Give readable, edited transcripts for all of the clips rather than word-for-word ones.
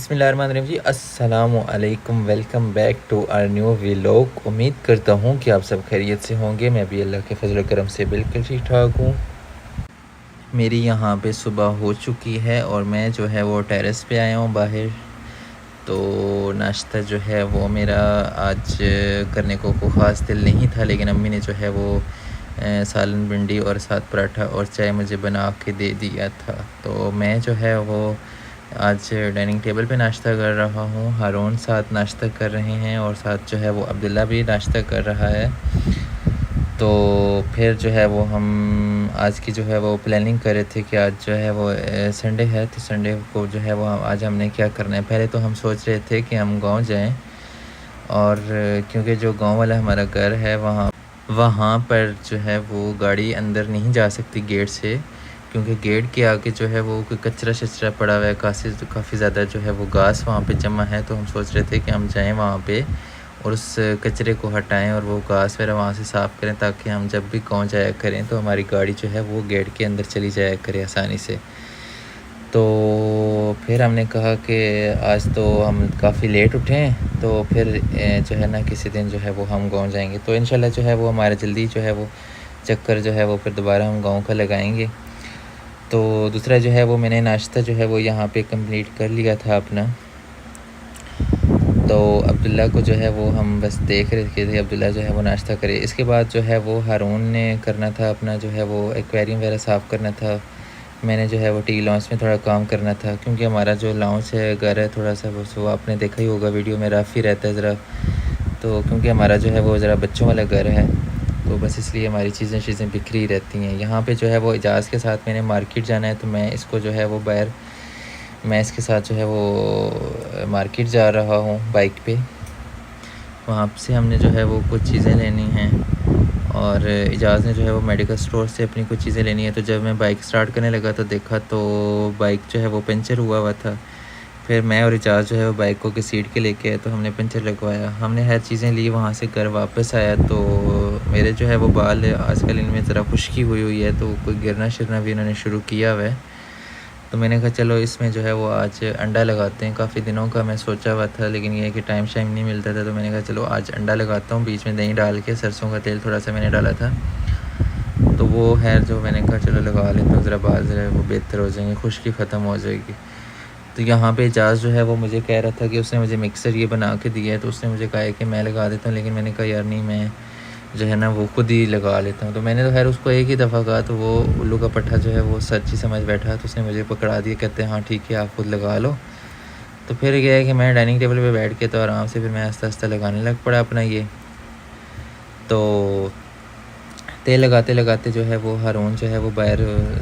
बिस्मिल्लाहिर्रहमानिर्रहीम जी, अस्सलामु अलैकुम। Welcome back to our new vlog. उम्मीद करता हूँ कि आप सब खैरियत से होंगे। मैं भी अल्लाह के फजल करम से बिल्कुल ठीक ठाक हूँ। मेरी यहाँ पे सुबह हो चुकी है और मैं जो है वो टेरेस पे आया हूँ बाहर। तो नाश्ता जो है वो मेरा आज करने को कोई ख़ास दिल नहीं था, लेकिन अम्मी ने जो है वो सालन भिंडी और साथ पराठा और चाय मुझे बना के दे दिया था। तो मैं जो है वो आज डाइनिंग टेबल पे नाश्ता कर रहा हूँ। हारून साथ नाश्ता कर रहे हैं और साथ जो है वो अब्दुल्ला भी नाश्ता कर रहा है। तो फिर जो है वो हम आज की जो है वो प्लानिंग कर रहे थे कि आज जो है वो संडे है, तो संडे को जो है वो आज हमने क्या करना है। पहले तो हम सोच रहे थे कि हम गांव जाएं, और क्योंकि जो गांव वाला हमारा घर है वहाँ पर जो है वो गाड़ी अंदर नहीं जा सकती गेट से, क्योंकि गेट के आगे जो है वो कोई कचरा शचरा पड़ा हुआ है, काफ़ी ज़्यादा जो है वो घास वहाँ पे जमा है। तो हम सोच रहे थे कि हम जाएं वहाँ पे और उस कचरे को हटाएं और वो घास वगैरह वहाँ से साफ़ करें, ताकि हम जब भी गाँव जाया करें तो हमारी गाड़ी जो है वो गेट के अंदर चली जाया करे आसानी से। तो फिर हमने कहा कि आज तो हम काफ़ी लेट उठे हैं, तो फिर जो है ना किसी दिन जो है वो हम गाँव जाएंगे। तो इंशाल्लाह जो है वो हमारा जल्दी जो है वो चक्कर जो है वो फिर दोबारा हम गाँव का लगाएंगे। तो दूसरा जो है वो मैंने नाश्ता जो है वो यहाँ पे कंप्लीट कर लिया था अपना। तो अब्दुल्ला को जो है वो हम बस देख रहे थे, अब्दुल्ला जो है वो नाश्ता करे। इसके बाद जो है वो हारून ने करना था अपना जो है वो एक्वेरियम वगैरह साफ़ करना था। मैंने जो है वो टी लॉन्च में थोड़ा काम करना था, क्योंकि हमारा जो लॉन्च है घर है थोड़ा सा वो आपने देखा ही होगा वीडियो में, रफ़ ही रहता है ज़रा। तो क्योंकि हमारा जो है वो ज़रा बच्चों वाला घर है, तो बस इसलिए हमारी चीज़ें बिखरी रहती हैं। यहाँ पे जो है वो इजाज़ के साथ मैंने मार्केट जाना है, तो मैं इसको जो है वो मैं इसके साथ जो है वो मार्केट जा रहा हूँ बाइक पे। वहाँ से हमने जो है वो कुछ चीज़ें लेनी हैं, और इजाज़ ने जो है वो मेडिकल स्टोर से अपनी कुछ चीज़ें लेनी है। तो जब मैं बाइक स्टार्ट करने लगा तो देखा तो बाइक जो है वो पंचर हुआ था। फिर मैं और इजाज़ जो है वो बाइक को घसीट के लेके आए, तो हमने पंचर लगवाया, हमने हर चीज़ें ली। वहाँ से घर वापस आया तो मेरे जो है वो बाल आजकल इनमें ज़रा खुश्की हुई है, तो कोई गिरना शिरना भी इन्होंने शुरू किया हुआ है। तो मैंने कहा चलो इसमें जो है वो आज अंडा लगाते हैं। काफ़ी दिनों का मैं सोचा हुआ था, लेकिन ये है कि टाइम शाइम नहीं मिलता था। तो मैंने कहा चलो आज अंडा लगाता हूँ, बीच में दही डाल के, सरसों का तेल थोड़ा सा मैंने डाला था। तो वो है जो मैंने कहा चलो लगा लेता हूँ, ज़रा बाल ज़रा वो बेहतर हो जाएंगे, खुश्की ख़त्म हो जाएगी। तो यहाँ पे इजाज़ जो है वो मुझे कह रहा था कि उसने मुझे मिक्सर ये बना के दिया है, तो उसने मुझे कहा है कि मैं लगा देता हूँ, लेकिन मैंने कहा यार नहीं, मैं जो है ना वो खुद ही लगा लेता हूँ। तो मैंने तो खैर उसको एक ही दफ़ा कहा, तो वो उल्लू का पट्टा जो है वो सच्ची समझ बैठा, तो उसने मुझे पकड़ा दिया, कहते हैं हाँ ठीक है आप खुद लगा लो। तो फिर यह है कि मैं डाइनिंग टेबल पे बैठ के तो आराम से फिर मैं आस्ता आस्ता लगाने लग पड़ा अपना ये। तो तेल लगाते लगाते जो है वो हारून जो है वो बाहर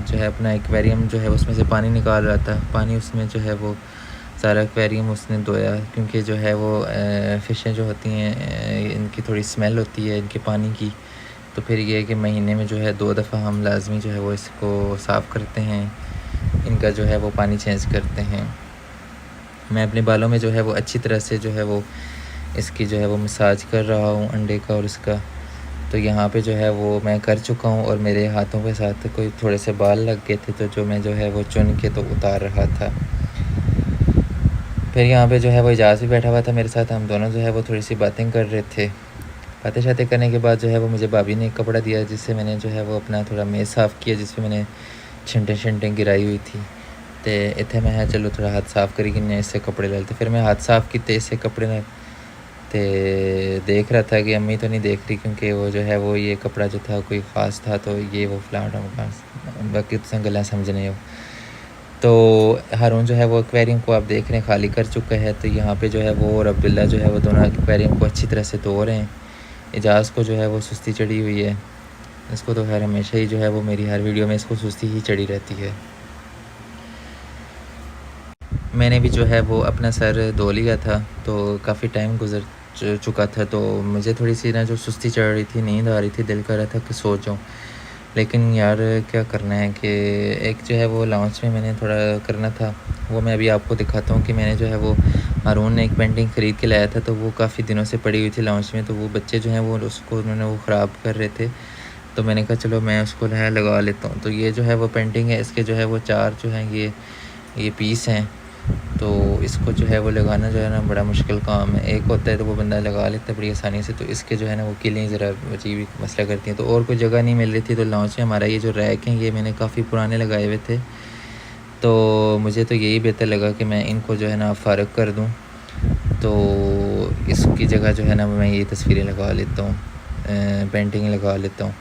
जो है अपना एक्वेरियम जो है उसमें से पानी निकाल रहा था। पानी उसमें जो है वो सारा एक्वेरियम उसने धोया, क्योंकि जो है वो फ़िशें जो होती हैं इनकी थोड़ी स्मेल होती है इनके पानी की। तो फिर ये है कि महीने में जो है 2 दफ़ा हम लाजमी जो है वो इसको साफ़ करते हैं, इनका जो है वो पानी चेंज करते हैं। मैं अपने बालों में जो है वो अच्छी तरह से जो है वो इसकी जो है वो मसाज कर रहा हूँ अंडे का और इसका। तो यहाँ पे जो है वो मैं कर चुका हूँ, और मेरे हाथों के साथ कोई थोड़े से बाल लग गए थे, तो जो मैं जो है वो चुन के तो उतार रहा था। फिर यहाँ पे जो है वो इजाज़ भी बैठा हुआ था मेरे साथ, हम दोनों जो है वो थोड़ी सी बातें कर रहे थे। बातें शातें करने के बाद जो है वो मुझे भाभी ने एक कपड़ा दिया, जिससे मैंने जो है वो अपना थोड़ा मेज़ साफ़ किया, जिसमें मैंने छंटे शंटें गिराई हुई थी। तो इतने मैं चलो थोड़ा हाथ साफ़ करी कि इससे कपड़े ले लेते। फिर मैं हाथ साफ़ किए इससे कपड़े ने, तो देख रहा था कि अम्मी तो नहीं देख रही, क्योंकि वो जो है वो ये कपड़ा जो था कोई ख़ास था, तो ये वो फ्लाट बाकी तो गला समझने हो। तो हारून जो है वो एक्वेरियम को आप देख रहे हैं खाली कर चुका है। तो यहाँ पे जो है वो और अब्दुल्ला जो है वो दोनों एक्वेरियम को अच्छी तरह से धो रहे हैं। इजाज़ को जो है वो सुस्ती चढ़ी हुई है, इसको तो खैर हमेशा ही जो है वो मेरी हर वीडियो में इसको सुस्ती ही चढ़ी रहती है। मैंने भी जो है वो अपना सर धो लिया था, तो काफ़ी टाइम गुजर चुका था, तो मुझे थोड़ी सी ना जो सुस्ती चढ़ रही थी, नींद आ रही थी, दिल कर रहा था कि सो जाऊँ। लेकिन यार क्या करना है कि एक जो है वो लॉन्च में मैंने थोड़ा करना था, वो मैं अभी आपको दिखाता हूँ कि मैंने जो है वो हारून ने एक पेंटिंग ख़रीद के लाया था, तो वो काफ़ी दिनों से पड़ी हुई थी लॉन्च में। तो वो बच्चे जो हैं वो उसको उन्होंने वो ख़राब कर रहे थे, तो मैंने कहा चलो मैं उसको है लगा लेता हूँ। तो ये जो है वो पेंटिंग है, इसके जो है वो 4 जो हैं ये पीस हैं। तो इसको जो है वो लगाना जो है ना बड़ा मुश्किल काम है। एक होता है तो वो बंदा लगा लेता है बड़ी आसानी से, तो इसके जो है ना वो किलें ज़रा अजीब मसला करती हैं। तो और कोई जगह नहीं मिल रही थी, तो लॉन्च में हमारा ये जो रैक हैं ये मैंने काफ़ी पुराने लगाए हुए थे, तो मुझे तो यही बेहतर लगा कि मैं इनको जो है ना फ़ारग कर दूँ। तो इसकी जगह जो है ना मैं ये तस्वीरें लगा लेता हूँ, पेंटिंग लगा लेता हूँ।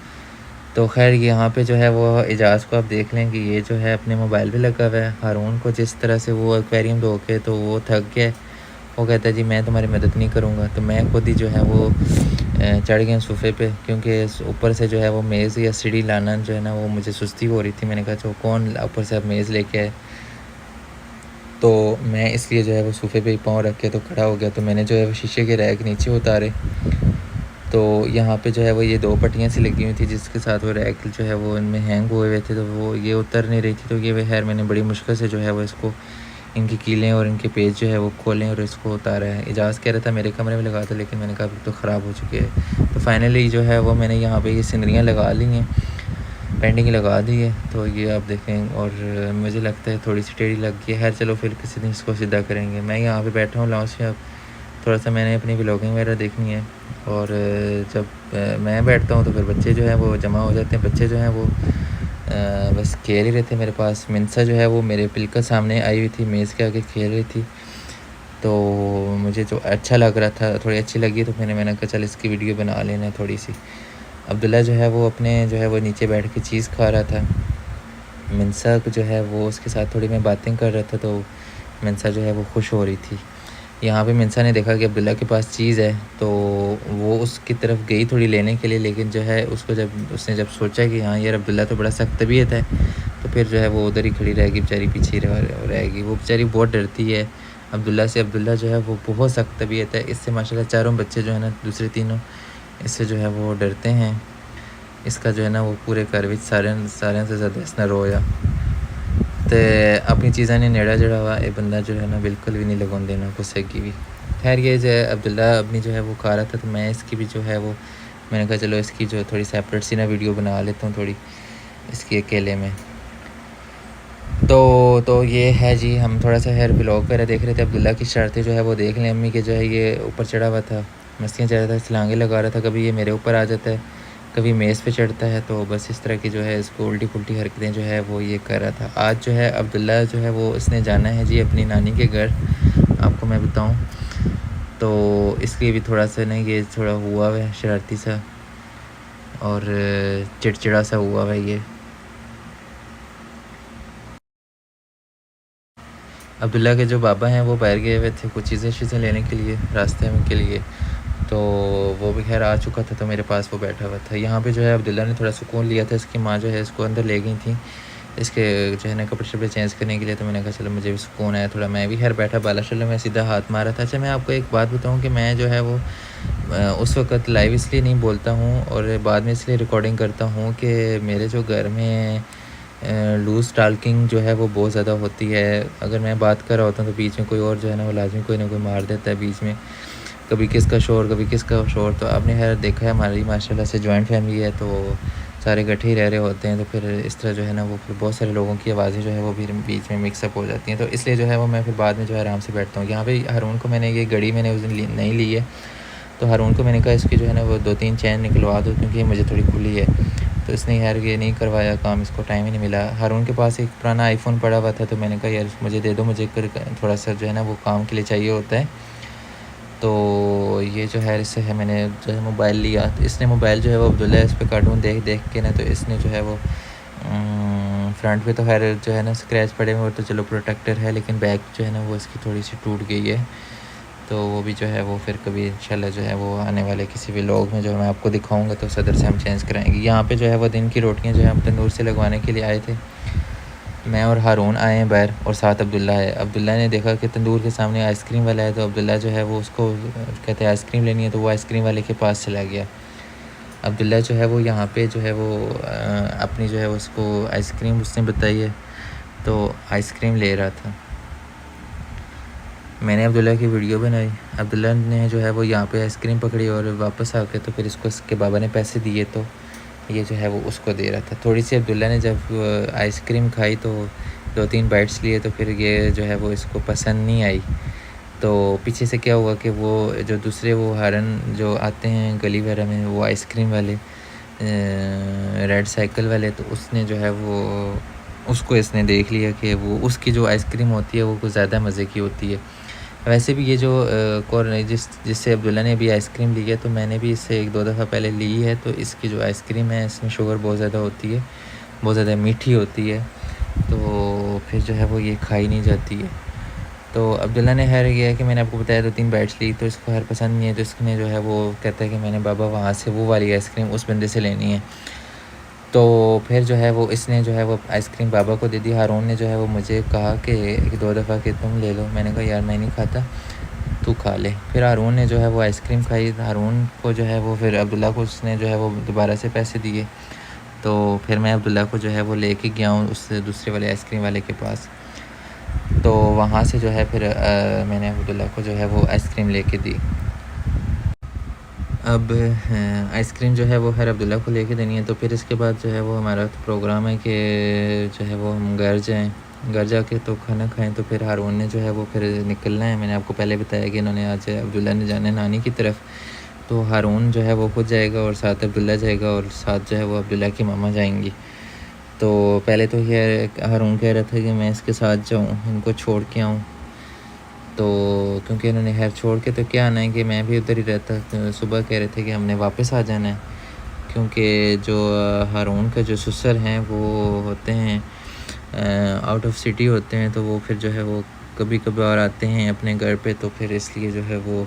तो ख़ैर यहाँ पे जो है वो एजाज़ को आप देख लें कि ये जो है अपने मोबाइल पे लगा हुआ है। हारून को जिस तरह से वो एक्वेरियम धो के तो वो थक गया है, वो कहता है जी मैं तुम्हारी मदद नहीं करूँगा। तो मैं खुद ही जो है वो चढ़ गया सोफ़े पे, क्योंकि ऊपर से जो है वो मेज़ या सीढ़ी लाना जो है ना वो मुझे सुस्ती हो रही थी। मैंने कहा चलो कौन ऊपर से अब मेज़ लेके आए, तो मैं इसलिए जो है वो सोफ़े पे ही पाँव रख के तो खड़ा हो गया। तो मैंने जो है वो शीशे के रैक नीचे उतारे, तो यहाँ पे जो है वो ये 2 पट्टियाँ सी लगी हुई थी जिसके साथ वो रैक जो है वो इनमें हैंग हुए हुए थे, तो वो ये उतर नहीं रही थी। तो ये खैर मैंने बड़ी मुश्किल से जो है वो इसको इनकी कीलें और इनके पेच जो है वो खोलें और इसको उतारा है। एजाज़ कह रहा था मेरे कमरे में लगा दो, लेकिन मैंने कहा अभी तो ख़राब हो चुके हैं। तो फाइनली जो है वो मैंने यहाँ पे ये सीनरियाँ लगा ली हैं, पेंटिंग लगा दी है। तो ये आप देखें, और मुझे लगता है थोड़ी सी टेढ़ी लग गई है। खैर चलो फिर किसी दिन इसको सीधा करेंगे। मैं यहाँ पे बैठा हूँ लॉन्च में, अब थोड़ा सा मैंने अपनी व्लॉगिंग वगैरह देखनी है। और जब मैं बैठता हूँ तो फिर बच्चे जो हैं वो जमा हो जाते हैं। बच्चे जो हैं वो बस खेल ही रहे थे मेरे पास। मिनसा जो है वो मेरे बिल्कुल सामने आई हुई थी, मेज़ के आगे खेल रही थी। तो मुझे जो अच्छा लग रहा था, थोड़ी अच्छी लगी, तो मैंने कहा चल इसकी वीडियो बना लेना थोड़ी सी। अब्दुल्ला जो है वो अपने जो है वो नीचे बैठ के चीज़ खा रहा था। मिनसा जो है वो उसके साथ थोड़ी मैं बातें कर रहा था, तो मिनसा जो है वो खुश हो रही थी। यहाँ पे मिनसा ने देखा कि अब्दुल्ला के पास चीज़ है, तो वो उसकी तरफ गई थोड़ी लेने के लिए, लेकिन जो है उसको उसने जब सोचा कि हाँ यार अब्दुल्ला तो बड़ा सख्त तबीयत है, तो फिर जो है वो उधर ही खड़ी रहेगी बेचारी, पीछे ही रहेगी। वो बेचारी बहुत डरती है अब्दुल्ला से। अब्दुल्ला जो है वो बहुत सख्त तबीयत है, इससे माशाल्लाह चारों बच्चे जो है ना दूसरे तीनों इससे जो है वो डरते हैं। इसका जो है ना वो पूरे घर में सारे से ज़्यादा इसने रोया। तो अपनी चीज़ा ने नेड़ा जड़ा हुआ ये बंदा जो है ना बिल्कुल भी नहीं लगन देना गुस्से की भी। खैर ये जो है अब्दुल्ला अपनी जो है वो खा रहा था, तो मैं इसकी भी जो है वो मैंने कहा चलो इसकी जो थोड़ी सेपरेट सी ना वीडियो बना लेता हूँ थोड़ी इसकी अकेले में। तो ये है जी, हम थोड़ा सा हेयर व्लॉग वगैरह देख रहे थे। अब्दुल्ला की शर्तें जो है वो देख लें। अम्मी के जो है ये ऊपर चढ़ा हुआ था, मस्तियाँ चढ़ रहा था, छलांगे लगा रहा था, कभी ये मेरे ऊपर आ जाता है, कभी मेज़ पे चढ़ता है। तो बस इस तरह की जो है इसको उल्टी पुल्टी हरकतें जो है वो ये कर रहा था। आज जो है अब्दुल्ला जो है वो इसने जाना है जी अपनी नानी के घर, आपको मैं बताऊँ तो इसलिए भी थोड़ा सा ना ये थोड़ा हुआ हुआ है शरारती सा और चिड़चिड़ा सा हुआ हुआ है ये। अब्दुल्ला के जो बाबा हैं वो बाहर गए हुए थे कुछ चीज़ें लेने के लिए रास्ते में के लिए, तो वो भी खैर आ चुका था, तो मेरे पास वो बैठा हुआ था। यहाँ पे जो है अब्दुल्ला ने थोड़ा सुकून लिया था। इसकी माँ जो है इसको अंदर ले गई थी इसके जो है ना कपड़े शपड़े चेंज करने के लिए, तो मैंने कहा चलो मुझे भी सुकून आया थोड़ा। मैं भी खैर बैठा बाला शल्ला में सीधा हाथ मारा था। अच्छा मैं आपको एक बात बताऊँ कि मैं जो है वो उस वक़्त लाइव इसलिए नहीं बोलता हूँ और बाद में इसलिए रिकॉर्डिंग करता हूँ कि मेरे जो घर में लूज़ टॉकिंग जो है वो बहुत ज़्यादा होती है। अगर मैं बात कर रहा होता हूँ तो बीच में कोई और जो है ना वो लाजमी कोई ना कोई मार देता है बीच में, कभी किसका शोर कभी किसका शोर। तो आपने खैर देखा है हमारी माशाल्लाह से जॉइंट फैमिली है, तो सारे इकट्ठे ही रह रहे होते हैं, तो फिर इस तरह जो है ना वो फिर बहुत सारे लोगों की आवाज़ें जो है वो भी बीच में मिक्सअप हो जाती हैं। तो इसलिए जो है वो मैं फिर बाद में जो है आराम से बैठता हूँ। यहाँ पे हारून को मैंने ये घड़ी मैंने उस दिन नहीं ली है, तो हारून को मैंने कहा इसकी जो है ना वो 2-3 चैन निकलवा दो क्योंकि मुझे थोड़ी खुली है। तो इसने यार ये नहीं करवाया काम, इसको टाइम ही नहीं मिला। हारून के पास एक पुराना आईफ़ोन पड़ा हुआ था, तो मैंने कहा यार मुझे दे दो, मुझे थोड़ा सा जो है ना वो काम के लिए चाहिए होता है। तो ये जो है इससे है मैंने जो है मोबाइल लिया, तो इसने मोबाइल जो है वो अब्दुल्ला इस पर कार्टून देख देख के ना, तो इसने जो है वो फ्रंट पे तो खैर जो है ना स्क्रैच पड़े हुए, तो चलो प्रोटेक्टर है, लेकिन बैक जो है ना वो इसकी थोड़ी सी टूट गई है। तो वो भी जो है वो फिर कभी इंशाल्लाह जो है वो आने वाले किसी भी व्लॉग में जो मैं आपको दिखाऊंगा, तो सदर से हम चेंज कराएंगे। यहाँ पे जो है वो दिन की रोटियाँ जो है हम तंदूर से लगवाने के लिए आए थे। मैं और हारून आए हैं बाहर और साथ अब्दुल्ला है। अब्दुल्ला ने देखा कि तंदूर के सामने आइसक्रीम वाला है, तो अब्दुल्ला जो है वो उसको कहते हैं आइसक्रीम लेनी है, तो वो आइसक्रीम वाले के पास चला गया। अब्दुल्ला जो है वो यहाँ पे जो है वो अपनी जो है उसको आइसक्रीम उसने बताई है, तो आइसक्रीम ले रहा था। मैंने अब्दुल्ला की वीडियो बनाई। अब्दुल्ला ने जो है वो यहाँ पे आइसक्रीम पकड़ी और वापस आके तो फिर इसको इसके बाबा ने पैसे दिए, तो ये जो है वो उसको दे रहा था। थोड़ी सी अब्दुल्ला ने जब आइसक्रीम खाई तो 2-3 बाइट्स लिए तो फिर ये जो है वो इसको पसंद नहीं आई। तो पीछे से क्या हुआ कि वो जो दूसरे वो हरन जो आते हैं गली वगैरह में, वो आइसक्रीम वाले रेड साइकिल वाले, तो उसने जो है वो उसको इसने देख लिया कि वो उसकी जो आइसक्रीम होती है वो कुछ ज़्यादा मज़े की होती है। वैसे भी ये जो जिससे अब्दुल्ला ने अभी आइसक्रीम ली है, तो मैंने भी इससे 1-2 दफ़ा पहले ली है। तो इसकी जो आइसक्रीम है इसमें शुगर बहुत ज़्यादा होती है, बहुत ज़्यादा मीठी होती है, तो फिर जो है वो ये खाई नहीं जाती है। तो अब्दुल्ला ने खैर ये है कि मैंने आपको बताया 2-3 बाइट्स ली, तो इसको खैर पसंद नहीं है। तो इसने जो है वो कहता है कि मैंने बाबा वहाँ से वो वाली आइसक्रीम उस बंदे से लेनी है। तो फिर जो है वो इसने जो है वो आइसक्रीम बाबा को दे दी। हारून ने जो है वो मुझे कहा कि 1-2 दफ़ा कि तुम ले लो। मैंने कहा यार मैं नहीं खाता, तू खा ले। फिर हारून ने जो है वो आइसक्रीम खाई। हारून को जो है वो फिर अब्दुल्ला को उसने जो है वो दोबारा से पैसे दिए। तो फिर मैं अब्दुल्ला को जो है वो लेके गया हूँ उस दूसरे वाले आइसक्रीम वाले के पास। तो वहाँ से जो है फिर मैंने अब्दुल्ला को जो है वो आइसक्रीम लेके दी। अब आइसक्रीम जो है वो खैर अब्दुल्ला को लेके देनी है। तो फिर इसके बाद जो है वो हमारा तो प्रोग्राम है कि जो है वो हम घर जाएँ, घर जाके तो खाना खाएँ। तो फिर हारून ने जो है वो फिर निकलना है। मैंने आपको पहले बताया कि इन्होंने आज अब्दुल्ला ने जाना है नानी की तरफ। तो हारून जो है वो खुद जाएगा और साथ अब्दुल्ला जाएगा और साथ जो है वो अब्दुल्ला की मामा जाएंगी। तो पहले तो ये हारून कह रहा था कि मैं इसके साथ जाऊँ, इनको छोड़ के आऊँ। तो क्योंकि इन्होंने खैर छोड़ के तो क्या आना है कि मैं भी उधर ही रहता। तो सुबह कह रहे थे कि हमने वापस आ जाना है, क्योंकि जो हारून का जो ससुर हैं वो होते हैं आउट ऑफ सिटी होते हैं। तो वो फिर जो है वो कभी कभार आते हैं अपने घर पे, तो फिर इसलिए जो है वो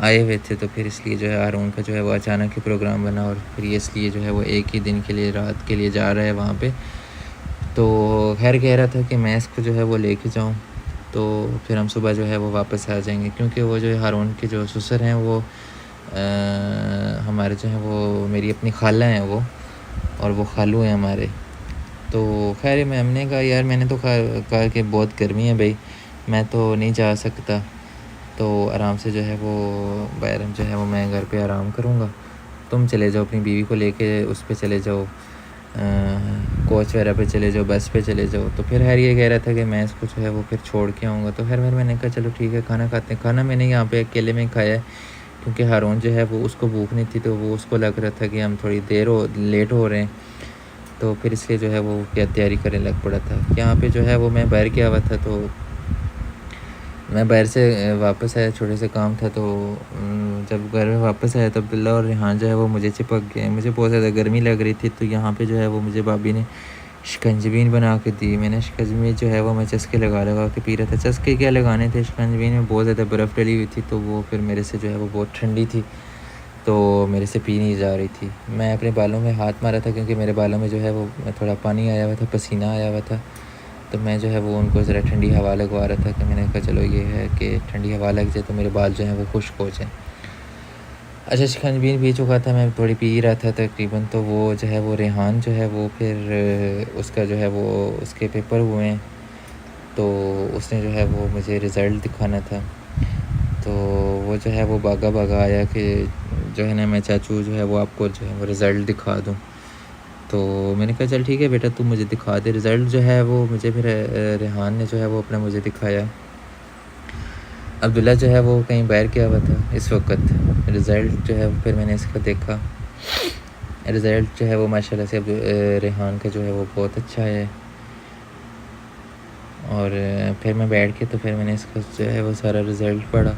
आए हुए थे। तो फिर इसलिए जो है हारून का जो है वो अचानक ही प्रोग्राम बना और फिर ये इसलिए जो है वो एक ही दिन के लिए रात के लिए जा रहा है वहाँ पे। तो खैर कह रहा था कि मैं इसको जो है वो लेके जाऊँ, तो फिर हम सुबह जो है वो वापस आ जाएंगे। क्योंकि वो जो है हारून के जो ससुर हैं वो हमारे जो हैं वो मेरी अपनी खाला हैं वो, और वो खालू हैं हमारे। तो खैर मैं हमने कहा यार मैंने तो कहा कि बहुत गर्मी है भाई, मैं तो नहीं जा सकता, तो आराम से जो है वो बाहर जो है वो मैं घर पे आराम करूँगा, तुम चले जाओ अपनी बीवी को लेके उस पे चले जाओ, कोच वगैरह पे चले जाओ, बस पे चले जाओ। तो फिर खैर ये कह रहा था कि मैं इसको जो है वो फिर छोड़ के आऊँगा। तो खैर मैंने कहा चलो ठीक है खाना खाते हैं। खाना मैंने यहाँ पे अकेले में खाया है, क्योंकि हारून जो है वो उसको भूख नहीं थी। तो वो उसको लग रहा था कि हम थोड़ी लेट हो रहे हैं, तो फिर इसलिए जो है वो क्या तैयारी करने लग पड़ा था। यहाँ पे जो है वो मैं बाहर गया हुआ था, तो मैं बाहर से वापस आया, छोटे से काम था। तो जब घर में वापस आया तो अब्दुल्ला और रेहान जो है वो मुझे चिपक गए। मुझे बहुत ज़्यादा गर्मी लग रही थी, तो यहाँ पे जो है वो मुझे भाभी ने शिकंजबीन बना के दी। मैंने शिकंजबी जो है वो मैं चस्के लगा के पी रहा था। चस्के क्या लगाने थे, शिकंजबीन में बहुत ज़्यादा बर्फ़ डली हुई थी, तो वो फिर मेरे से जो है वो बहुत ठंडी थी, तो मेरे से पी नहीं जा रही थी। मैं अपने बालों में हाथ मारा था, क्योंकि मेरे बालों में जो है वो थोड़ा पानी आया हुआ था, पसीना आया हुआ था। तो मैं जो है वो उनको ज़रा ठंडी हवा लगवा रहा था, कि मैंने कहा चलो ये है कि ठंडी हवा लग जाए तो मेरे बाल जो हैं वो खुश्क हो जाएँ। अच्छा शिकंजबी पी चुका था, मैं थोड़ी पी रहा था तकरीबन। तो वो जो है वो रेहान जो है वो फिर उसका जो है वो उसके पेपर हुए हैं, तो उसने जो है वो मुझे रिज़ल्ट दिखाना था। तो वो जो है वो भागा भागा आया कि जो है ना मैं चाचू जो है वो आपको जो है वो रिज़ल्ट दिखा दूँ। तो मैंने कहा चल ठीक है बेटा तू मुझे दिखा दे रिज़ल्ट। जो है वो मुझे फिर रेहान ने जो है वो अपना मुझे दिखाया। अब्दुल्ला जो है वो कहीं बाहर गया हुआ था इस वक्त। रिज़ल्ट जो है फिर मैंने इसका देखा, रिज़ल्ट जो है वो माशाल्लाह से अब रेहान का जो है वो बहुत अच्छा है। और फिर मैं बैठ के तो फिर मैंने इसका जो है वो सारा रिज़ल्ट पढ़ा।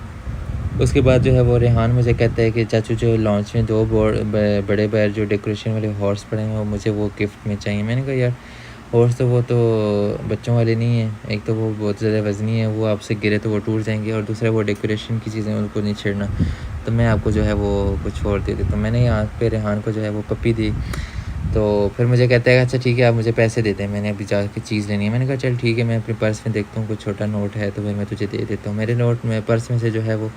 उसके बाद जो है वो रेहान मुझे कहता है कि चाचू जो लॉन्च में 2 बड़े बैर जो डेकोरेशन वाले हॉर्स पड़े हैं वो मुझे वो गिफ्ट में चाहिए। मैंने कहा यार हॉर्स तो वो तो बच्चों वाले नहीं हैं, एक तो वो बहुत ज़्यादा वज़नी है, वो आपसे गिरे तो वो टूट जाएंगे, और दूसरा वो डेकोरेशन की चीज़ें उनको नहीं छेड़ना, तो मैं आपको जो है वो कुछ और दे देता हूँ। मैंने यहाँ पे रेहान को जो है वो पप्पी दी। तो फिर मुझे कहता है अच्छा ठीक है आप मुझे पैसे देते हैं, मैंने अभी जाके चीज़ लेनी है। मैंने कहा चल ठीक है मैं अपने पर्स में देखता हूँ कुछ छोटा नोट है तो फिर मैं तुझे दे देता हूँ। मेरे नोट में पर्स में से जो है वो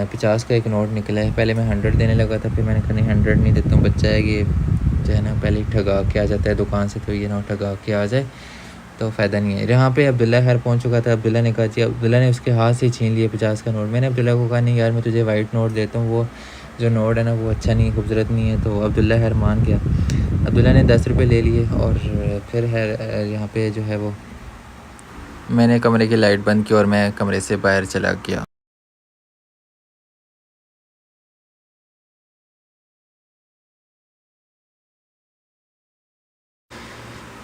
50 का एक नोट निकला है। पहले मैं 100 देने लगा था, फिर मैंने कहा नहीं 100 नहीं देता हूँ, बच्चा है ये जो है ना पहले ही ठगा के आ जाता है दुकान से, तो ये ना ठगा के आ जाए तो फ़ायदा नहीं है। यहाँ पे अब्दुल्ला खैर पहुँच चुका था। अब्दुल्ला ने कहा जी, अब्दुल्ला ने उसके हाथ से छीन लिया 50 का नोट। मैंने अब्दुल्ला को कहा नहीं यार मैं तुझे वाइट नोट देता हूँ, वो जो नोट है ना वो अच्छा नहीं, खूबसूरत नहीं है। तो अब्दुल्ला खैर मान गया। अब्दुल्ला ने 10 रुपये ले लिए और फिर है यहाँ पे जो है वो मैंने कमरे की लाइट बंद की और मैं कमरे से बाहर चला गया।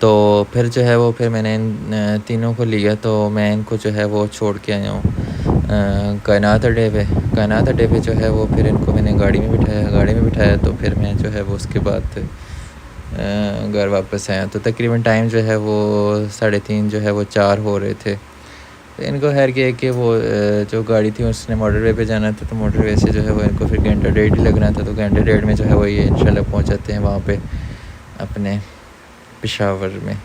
तो फिर जो है वो फिर मैंने इन तीनों को लिया। तो मैं इनको जो है वो छोड़ के आया हूँ कायनात अड्डे पे। कायनात अड्डे पे जो है वो फिर इनको मैंने गाड़ी में बिठाया। तो फिर मैं जो है वो उसके बाद घर वापस आया। तो तकरीबन टाइम जो है वो 3:30 जो है वो 4 हो रहे थे। तो इनको खैर किया कि वो जो गाड़ी थी उसने मोटरवे पे जाना था। तो मोटरवे से जो है वो इनको फिर घंटा डेढ़ ही लगना था। तो घंटे डेढ़ में जो है वो ये इंशाल्लाह पहुँच जाते हैं वहाँ पे अपने पेशावर में।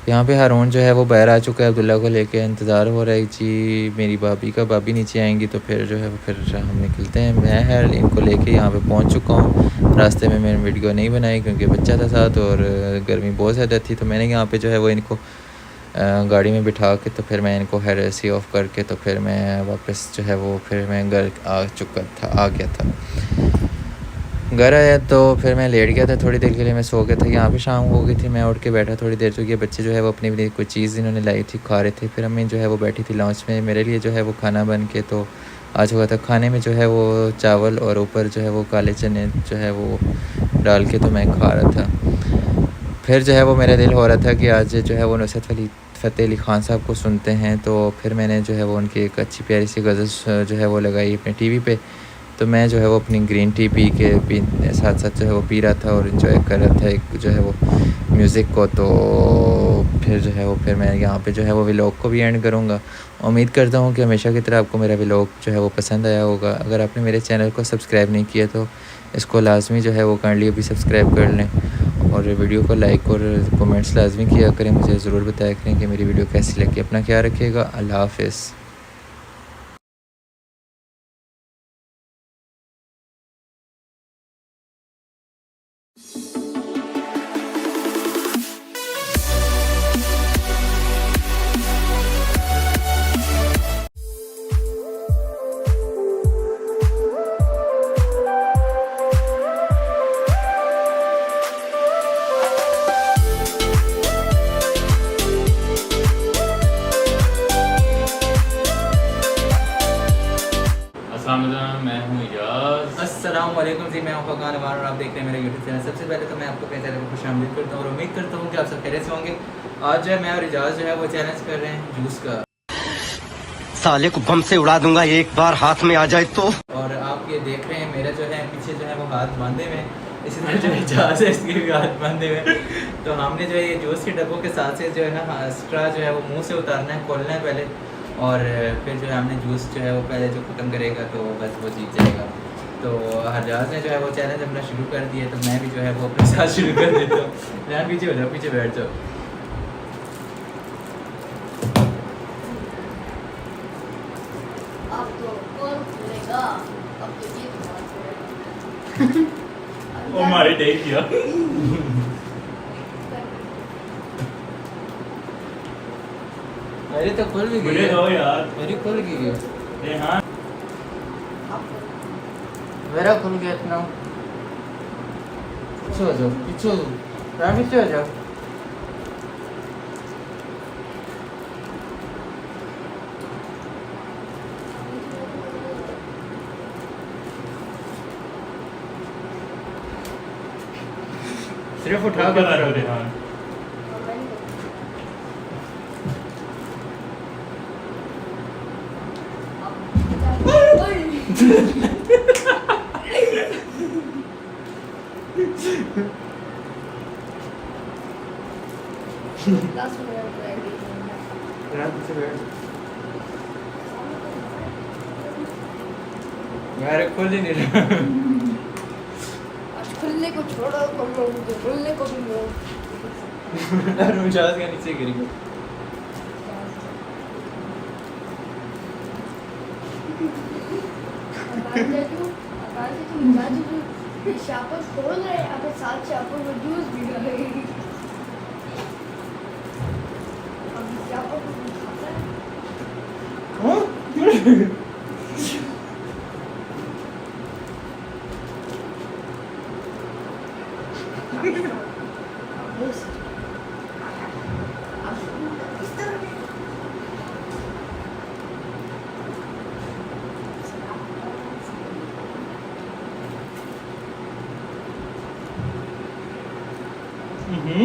यहाँ पे हारून जो है वो बाहर आ चुका है, अब्दुल्ला को लेके इंतज़ार हो रहा है जी मेरी भाभी का। भाभी नीचे आएंगी तो फिर जो है वो फिर हम निकलते हैं। मैं है इनको लेके यहाँ पे पहुँच चुका हूँ। रास्ते में मैंने वीडियो नहीं बनाई क्योंकि बच्चा था साथ और गर्मी बहुत ज़्यादा थी। तो मैंने यहाँ पे जो है वो इनको गाड़ी में बिठा के तो फिर मैं इनको हेड एसी ऑफ करके तो फिर मैं वापस जो है वो फिर मैं घर आ गया था। घर आया तो फिर मैं लेट गया था थोड़ी देर के लिए, मैं सो गया था। यहाँ पे शाम हो गई थी, मैं उठ के बैठा थोड़ी देर। तो ये बच्चे जो है वो अपनी कोई चीज़ इन्होंने लाई थी खा रहे थे। फिर अम्मी जो है वो बैठी थी लॉन्च में मेरे लिए जो है वो खाना बन के तो आ चुका था। खाने में जो है वो चावल और ऊपर जो है वो काले चने जो है वो डाल के तो मैं खा रहा था। फिर जो है वो मेरा दिल हो रहा था कि आज जो है वो नुसरत फ़तेह अली ख़ान साहब को सुनते हैं। तो फिर मैंने जो है वो उनकी एक अच्छी प्यारी सी गज़ल जो है वो लगाई अपने टीवी पे। तो मैं जो है वो अपनी ग्रीन टी पी साथ साथ जो है वो पी रहा था और इन्जॉय कर रहा था एक जो है वो म्यूज़िक को। तो फिर जो है वो फिर मैं यहाँ पे जो है वो व्लॉग को भी एंड करूँगा। उम्मीद करता हूँ कि हमेशा की तरह आपको मेरा व्लॉग जो है वो पसंद आया होगा। अगर आपने मेरे चैनल को सब्सक्राइब नहीं किया तो इसको लाजमी जो है वो काइंडली अभी सब्सक्राइब कर लें और वीडियो को लाइक और कमेंट्स लाजमी किया करें। मुझे ज़रूर बताया करें कि मेरी वीडियो कैसी लगी। अपना ख्याल रखिएगा। अल्लाह हाफ़िज़। मैं हूँ याज़। अस्सलाम वालेकुम जी, मैं हूं फ़रकान अमान और आप देख रहे हैं मेरा यूट्यूब चैनल। सबसे पहले तो मैं आपको अपने चैनल को खुशामदीद करता हूँ और उम्मीद करता हूँ कि आप सब खैरियत से होंगे। आज जो है मैं और इजाज़ जो है वो चैलेंज कर रहे हैं जूस का। साले को बम से उड़ा दूंगा एक बार हाथ में आ जाए तो। और आप ये देख रहे हैं मेरा जो है पीछे जो है वो हाथ बांधे हुए हैं, इसी तरह जो इजाज़ है इसके भी हाथ बांधे हुए हैं। तो हमने जो है ये जूस के डब्बों के साथ से जो है ना स्ट्रा जो है वो मुँह से उतारना है, खोलना है पहले और फिर जो है हमने जूस जो है वो पहले जो ख़त्म करेगा तो बस वो जीत जाएगा। तो हरजाज ने जो है वो चैलेंज अपना शुरू कर दिया तो मैं भी जो है वो अपने साथ शुरू कर देता हूँ। यार पीछे हो जाओ, पीछे बैठ जाओ। अब तो कौन खुलेगा? अब तो ये तुम्हारा खुलेगा। ओ मारे टेक किया। मेरी तो खुल भी गई मुझे है। दो यार। मेरी खुल गई है। अरे हाँ मेरा खुल गया इतना। पीछे हो जाओ, पीछे हो जाओ, पीछे हो जाओ। सिर्फ उठा के कर रखो। हाँ। पीछे बैठ। मेरे खुल ही नहीं रहा। खुलने को छोड़ो, खुलने को भी लो। रुमशाद के नीचे गिर गया। शापर खोल रहे हैं, यहाँ पे 7 शापर में जूस भी डालेगी। अब इस शापर को कुछ खाता है? ये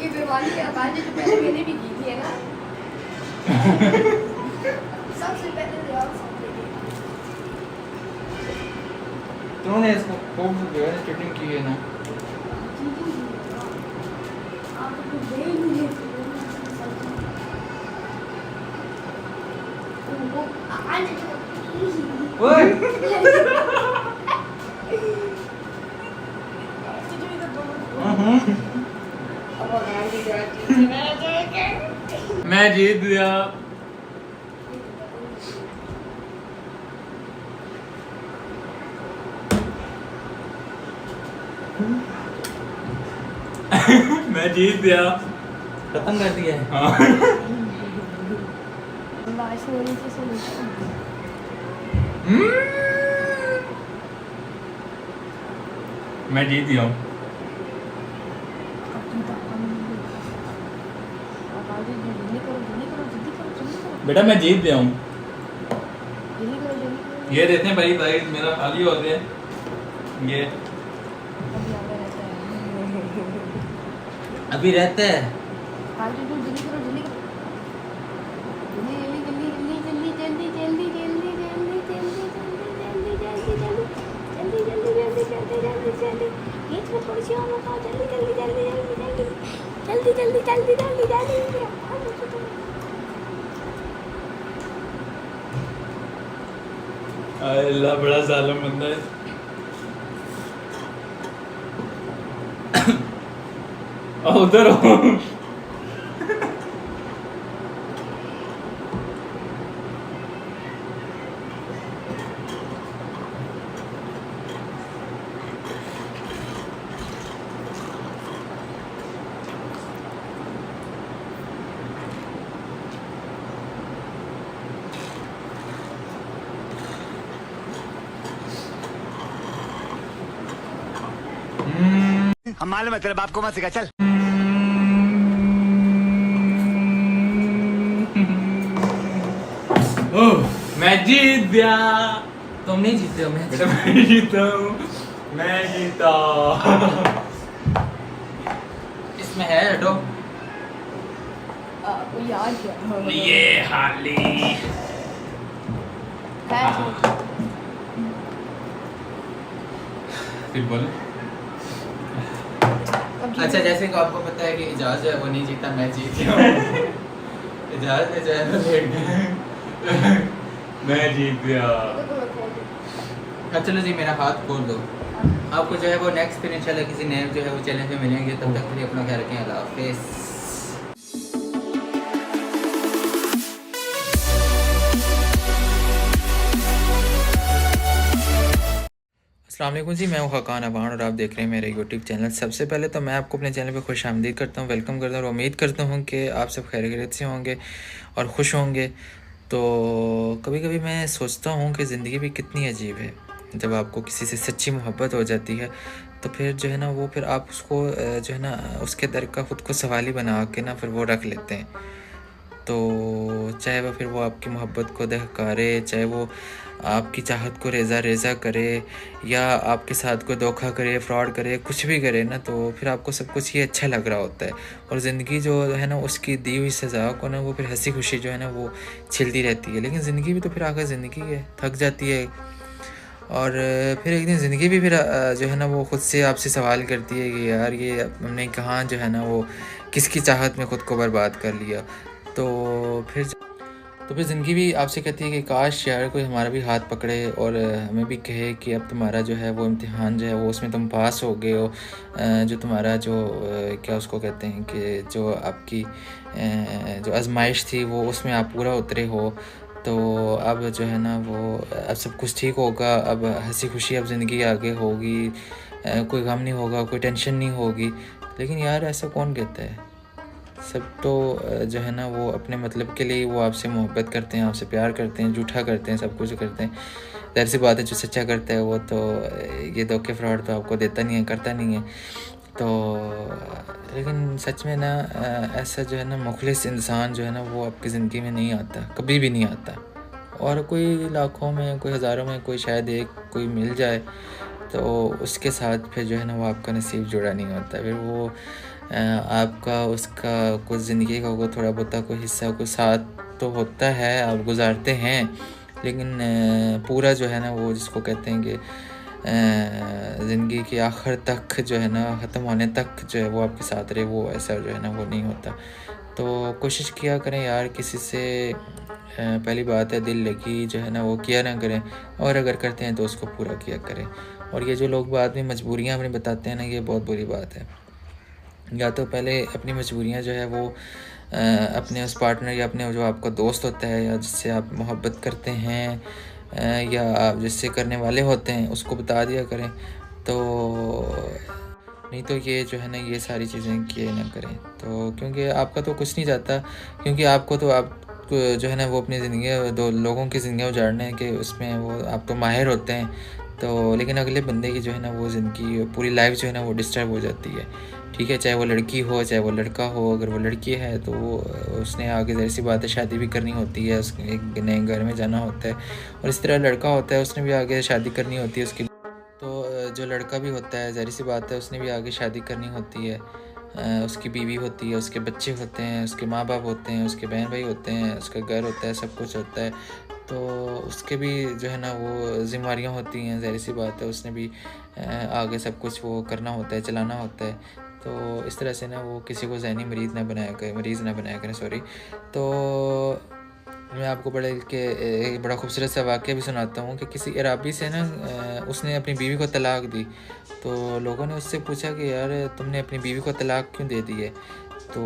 बीमारी है आकाश जो पहले मैंने भी की थी है ना। सबसे पहले जवाब सबसे तूने इसको खूब जो है चीटिंग की है ना। आप तो दे ही नहीं वो आज ओए मैं जीत गया। मैं जीत गया। खत्म कर दिया है। हाँ। मैं जीत गया हूँ। बेटा मैं जीत गया हूँ। ये देते हैं भाई भाई मेरा खाली हो गया ये अभी रहते हैं। अल्लाह बड़ा जालिम बंदा है। उधर हो। हम मालूम है तेरे बाप को मत सिखा चल। मैं जीत गया। तुम नहीं जीते हो मैं बेटा मैं जीता हूँ। मैं जीता। इसमें है हटो। आपको याद क्या ये हाली फिर बोलो। अच्छा जैसे कि आपको पता है कि इजाज जो है वो नहीं जीता, मैं जीत गया हूँ। इजाज ने जो है वो लेट गया। मैं जीत गया। अच्छा चलो जी मेरा हाथ खोल दो। आपको जो है वो नेक्स्ट फिर इंशाल्लाह किसी नए जो है वो चैनल पे मिलेंगे। तब तक के लिए अपना ख्याल रखें। अल्लाह हाफिज़। अस्सलाम वालेकुम जी, मैं हूं खाकान अवान और आप देख रहे हैं मेरे यूट्यूब चैनल। सबसे पहले तो मैं आपको अपने चैनल पे खुश आमदीद करता हूं, वेलकम करता हूं और उम्मीद करता हूं कि आप सब खैरियत से होंगे और खुश होंगे। तो कभी कभी मैं सोचता हूं कि ज़िंदगी भी कितनी अजीब है। जब आपको किसी से सच्ची मोहब्बत हो जाती है तो फिर जो है ना वो फिर आप उसको जो है ना उसके दर का ख़ुद को सवाली बना के ना फिर वो रख लेते हैं। तो चाहे वह फिर वो आपकी मोहब्बत को दहकारे, चाहे वो आपकी चाहत को रेज़ा रेज़ा करे या आपके साथ कोई धोखा करे, फ्रॉड करे, कुछ भी करे ना, तो फिर आपको सब कुछ ये अच्छा लग रहा होता है और ज़िंदगी जो है ना उसकी दी हुई सज़ा को ना वो फिर हंसी खुशी जो है ना वो छिलती रहती है। लेकिन ज़िंदगी भी तो फिर आखिर ज़िंदगी है, थक जाती है और फिर एक दिन ज़िंदगी भी फिर जो है ना वो ख़ुद से आपसे सवाल करती है कि यार ये हमने कहाँ जो है ना वो किसकी चाहत में ख़ुद को बर्बाद कर लिया। तो फिर ज़िंदगी भी आपसे कहती है कि काश यार कोई हमारा भी हाथ पकड़े और हमें भी कहे कि अब तुम्हारा जो है वो इम्तिहान जो है वो उसमें तुम पास हो गए हो। जो तुम्हारा जो क्या उसको कहते हैं कि जो आपकी जो आजमाइश थी वो उसमें आप पूरा उतरे हो। तो अब जो है ना वो अब सब कुछ ठीक होगा, अब हंसी खुशी अब ज़िंदगी आगे होगी, कोई गम नहीं होगा, कोई टेंशन नहीं होगी। लेकिन यार ऐसा कौन कहता है? सब तो जो है ना वो अपने मतलब के लिए वो आपसे मोहब्बत करते हैं, आपसे प्यार करते हैं, झूठा करते हैं, सब कुछ करते हैं। ज़ाहिर सी बात है जो सच्चा करता है वो तो ये धोखे फ्रॉड तो आपको देता नहीं है, करता नहीं है। तो लेकिन सच में ना ऐसा जो है ना मुखलिस इंसान जो है ना वो आपकी ज़िंदगी में नहीं आता, कभी भी नहीं आता। और कोई लाखों में, कोई हज़ारों में, कोई शायद एक कोई मिल जाए, तो उसके साथ फिर जो है ना वो आपका नसीब जुड़ा नहीं होता। फिर वो आपका उसका कुछ ज़िंदगी का कोई थोड़ा बहुत कोई हिस्सा कोई साथ तो होता है, आप गुजारते हैं, लेकिन पूरा जो है ना वो जिसको कहते हैं कि ज़िंदगी के आखिर तक जो है ना ख़त्म होने तक जो है वो आपके साथ रहे, वो ऐसा जो है ना वो नहीं होता। तो कोशिश किया करें यार, किसी से पहली बात है दिल लगी जो है ना वो किया ना करें, और अगर करते हैं तो उसको पूरा किया करें। और ये जो लोग बाद में मजबूरियाँ अपनी बताते हैं ना, ये बहुत बुरी बात है। या तो पहले अपनी मजबूरियाँ जो है वो अपने उस पार्टनर या अपने जो आपका दोस्त होता है या जिससे आप मोहब्बत करते हैं या आप जिससे करने वाले होते हैं उसको बता दिया करें। तो नहीं तो ये जो है ना ये सारी चीज़ें किए ना करें, तो क्योंकि आपका तो कुछ नहीं जाता, क्योंकि आपको तो आप जो है ना वो अपनी ज़िंदगी दो लोगों की ज़िंदगी उजाड़ने के उसमें वो आप तो माहिर होते हैं। तो लेकिन अगले बंदे की जो है ना वो ज़िंदगी पूरी लाइफ जो है ना वो डिस्टर्ब हो जाती है। ठीक है, चाहे वो लड़की हो चाहे वो लड़का हो। अगर वो लड़की है तो वो उसने आगे ज़ाहिर सी बात है शादी भी करनी होती है, उसके एक नए घर में जाना होता है। और इस तरह लड़का होता है, उसने भी आगे शादी करनी होती है उसकी। तो जो लड़का भी होता है ज़ाहिर सी बात है उसने भी आगे शादी करनी होती है, उसकी बीवी होती है, उसके बच्चे होते हैं, उसके माँ बाप होते हैं, उसके बहन भाई होते हैं, उसका घर होता है, सब कुछ होता है। तो उसके भी जो है ना वो ज़िम्मेवारियाँ होती हैं, ज़ाहिर सी बात है उसने भी आगे सब कुछ वो करना होता है, चलाना होता है। तो इस तरह से ना वो किसी को ज़हनी मरीज़ ना बनाया करें सॉरी। तो मैं आपको एक बड़ा खूबसूरत सा वाक़या भी सुनाता हूँ कि किसी अरबी से ना उसने अपनी बीवी को तलाक दी। तो लोगों ने उससे पूछा कि यार तुमने अपनी बीवी को तलाक क्यों दे दी है? तो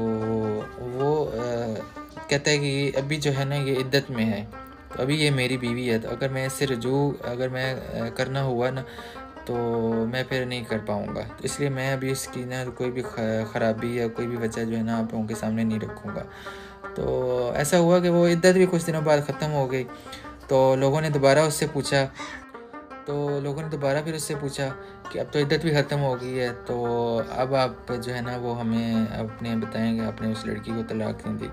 वो कहता है कि अभी जो है ना ये इद्दत में है, तो अभी ये मेरी बीवी है, तो अगर मैं इससे अगर मैं करना हुआ ना तो मैं फिर नहीं कर पाऊँगा। तो इसलिए मैं अभी इसकी ना कोई भी ख़राबी या कोई भी वजह जो है ना आप लोगों के सामने नहीं रखूँगा। तो ऐसा हुआ कि वो इद्दत भी कुछ दिनों बाद ख़त्म हो गई। तो लोगों ने दोबारा फिर उससे पूछा कि अब तो इद्दत भी ख़त्म हो गई है, तो अब आप जो है ना वो हमें अपने बताएँगे आपने उस लड़की को तलाक क्यों दी?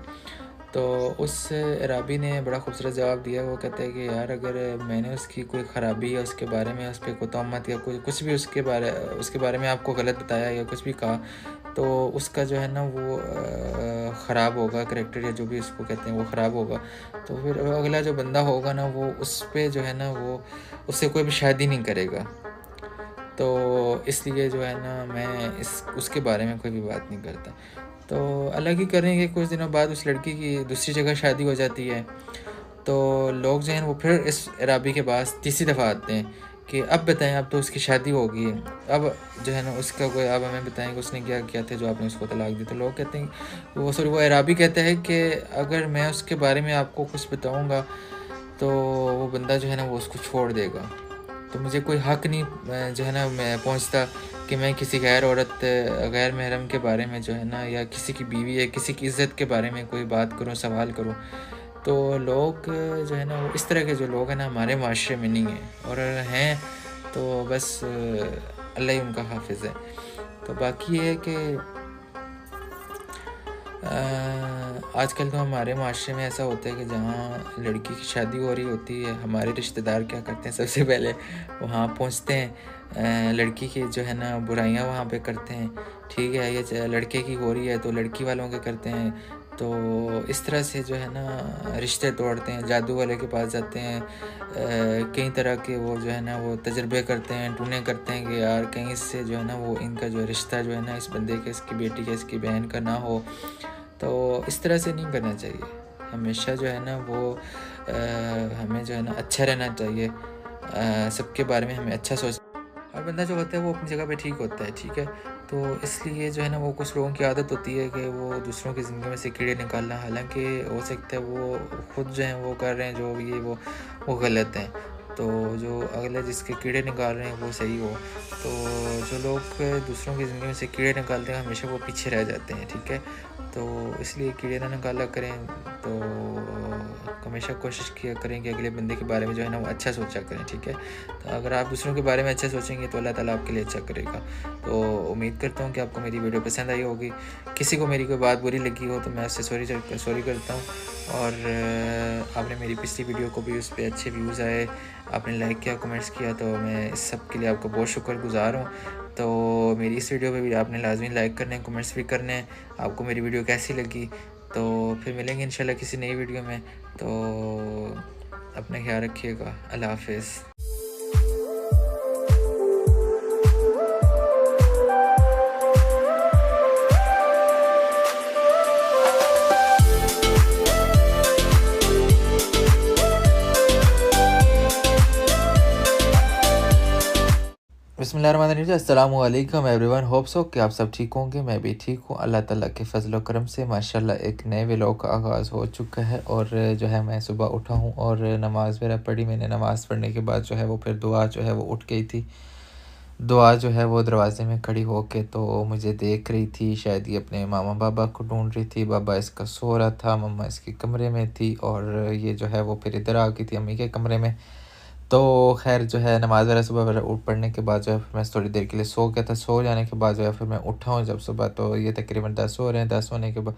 तो उस अरबी ने बड़ा खूबसूरत जवाब दिया। वो कहता है कि यार अगर मैंने उसकी कोई ख़राबी या उसके बारे में उस पर कोई तहमत या कुछ भी उसके बारे में आपको गलत बताया या कुछ भी कहा, तो उसका जो है ना वो ख़राब होगा करैक्टर, या जो भी उसको कहते हैं वो ख़राब होगा। तो फिर अगला जो बंदा होगा ना वो उस पे जो है ना वो उससे कोई भी शादी नहीं करेगा। तो इसलिए जो है ना मैं उसके बारे में कोई भी बात नहीं करता। तो अलग ही करेंगे, कुछ दिनों बाद उस लड़की की दूसरी जगह शादी हो जाती है। तो लोग जो हैं वो फिर इस अरबी के पास तीसरी दफ़ा आते हैं कि अब बताएं, अब तो उसकी शादी हो गई है, अब जो है ना उसका कोई अब हमें बताएं कि उसने क्या किया था जो आपने उसको तलाक दी। तो लोग कहते हैं वो अरबी कहते हैं कि अगर मैं उसके बारे में आपको कुछ बताऊँगा तो वो बंदा जो है ना वो उसको छोड़ देगा। तो मुझे कोई हक़ नहीं जो है ना मैं पहुँचता कि मैं किसी गैर महरम के बारे में जो है ना या किसी की बीवी या किसी की इज़्ज़त के बारे में कोई बात करूँ, सवाल करूँ। तो लोग जो है ना वो इस तरह के जो लोग हैं ना हमारे माशरे में नहीं हैं, और हैं तो बस अल्लाह ही उनका हाफ़िज़ है। तो बाकी ये है कि आजकल तो हमारे माशरे में ऐसा होता है कि जहाँ लड़की की शादी हो रही होती है, हमारे रिश्तेदार क्या करते हैं, सबसे पहले वहाँ पहुँचते हैं, लड़की की जो है ना बुराइयाँ वहाँ पे करते हैं। ठीक है, ये लड़के की हो रही है तो लड़की वालों के करते हैं। तो इस तरह से जो है ना रिश्ते तोड़ते हैं, जादू वाले के पास जाते हैं, कई तरह के वो जो है ना वो तजर्बे करते हैं, टूने करते हैं कि यार कहीं से जो है ना वो इनका जो रिश्ता जो है ना इस बंदे के, इसकी बेटी का, इसकी बहन का ना हो। तो इस तरह से नहीं करना चाहिए। हमेशा जो है ना वो हमें जो है ना अच्छा रहना चाहिए, सबके बारे में हमें अच्छा सोच। हर बंदा जो होता है वो अपनी जगह पे ठीक होता है, ठीक है। तो इसलिए जो है ना वो कुछ लोगों की आदत होती है कि वो दूसरों की ज़िंदगी में से कीड़े निकालना, हालांकि हो सकता है वो खुद जो हैं वो कर रहे हैं जो ये वो गलत हैं। तो जो अगले जिसके कीड़े निकाल रहे हैं वो सही हो। तो जो लोग दूसरों की ज़िंदगी में से कीड़े निकालते हैं हमेशा वो पीछे रह जाते हैं, ठीक है। तो इसलिए कीड़े ना निकाला करें। तो हमेशा कोशिश किया करें कि अगले बंदे के बारे में जो है ना वो अच्छा सोचा करें, ठीक है। तो अगर आप दूसरों के बारे में अच्छा सोचेंगे तो अल्लाह ताला आपके लिए अच्छा करेगा। तो उम्मीद करता हूँ कि आपको मेरी वीडियो पसंद आई होगी। किसी को मेरी कोई बात बुरी लगी हो तो मैं उससे सॉरी करता हूँ। और आपने मेरी पिछली वीडियो को भी उस पर अच्छे व्यूज़ आए, आपने लाइक किया, कमेंट्स किया, तो मैं इस सब के लिए आपका बहुत शुक्रगुज़ार हूँ। तो मेरी इस वीडियो पे भी आपने लाजमी लाइक करने हैं, कमेंट्स भी करने हैं। आपको मेरी वीडियो कैसी लगी, तो फिर मिलेंगे इंशाल्लाह किसी नई वीडियो में। तो अपना ख्याल रखिएगा। अल्लाह हाफिज़। बिस्मिल्लाहिर्रहमानिर्रहीम। अस्सलामु अलैकुम एवरीवन। होप सो कि आप सब ठीक होंगे। मैं भी ठीक हूँ अल्लाह ताला के फजल व करम से। माशाल्लाह एक नए व्लॉग का आगाज़ हो चुका है। और जो है मैं सुबह उठा हूँ और नमाज़ वगैरह पढ़ी। मैंने नमाज़ पढ़ने के बाद जो है वो फिर दुआ जो है वो उठ गई थी। दुआ जो है वो दरवाज़े में खड़ी हो के तो मुझे देख रही थी। शायद ये अपने मामा बाबा को ढूंढ रही थी। बाबा इसका सो रहा था, मम्मा इसके कमरे में थी और ये जो है वो फिर इधर आ गई थी अम्मी के कमरे में। तो खैर जो है नमाज़ वगैरह सुबह वगैरह उठ पढ़ने के बाद जो है फिर मैं थोड़ी देर के लिए सो गया था। सो जाने के बाद जो है फिर मैं उठा हूँ जब सुबह, तो ये तकरीबन 10 हो रहे हैं। 10 होने के बाद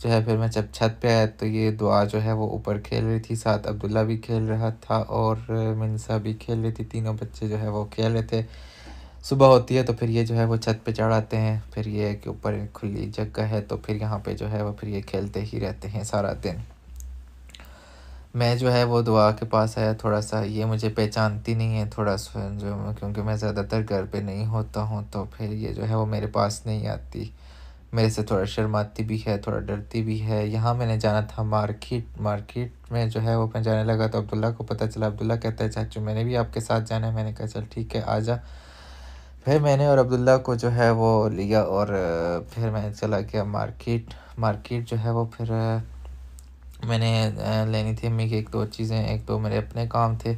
जो है फिर मैं जब छत पे आया तो ये दुआ जो है वो ऊपर खेल रही थी, साथ अब्दुल्ला भी खेल रहा था और मिनसा भी खेल रही थी। तीनों बच्चे जो है वो खेल रहे थे। सुबह होती है तो फिर ये जो है वो छत पे चढ़ आते हैं। फिर ये है कि ऊपर खुली जगह है तो फिर यहाँ पे जो है वो फिर ये खेलते ही रहते हैं सारा दिन। मैं जो है वो दुआ के पास आया थोड़ा सा। ये मुझे पहचानती नहीं है थोड़ा सा जो, क्योंकि मैं ज़्यादातर घर पे नहीं होता हूँ। तो फिर ये जो है वो मेरे पास नहीं आती, मेरे से थोड़ा शर्माती भी है, थोड़ा डरती भी है। यहाँ मैंने जाना था मार्केट में जो है वो मैं जाने लगा तो अब्दुल्ला को पता चला। अब्दुल्ला कहता है चाचू मैंने भी आपके साथ जाना है। मैंने कहा चल ठीक है आ जा। फिर मैंने और अब्दुल्ला को जो है वो लिया और फिर मैं चला गया मार्केट जो है वो फिर मैंने लेनी थी अम्मी की 1-2 चीज़ें, 1-2 मेरे अपने काम थे,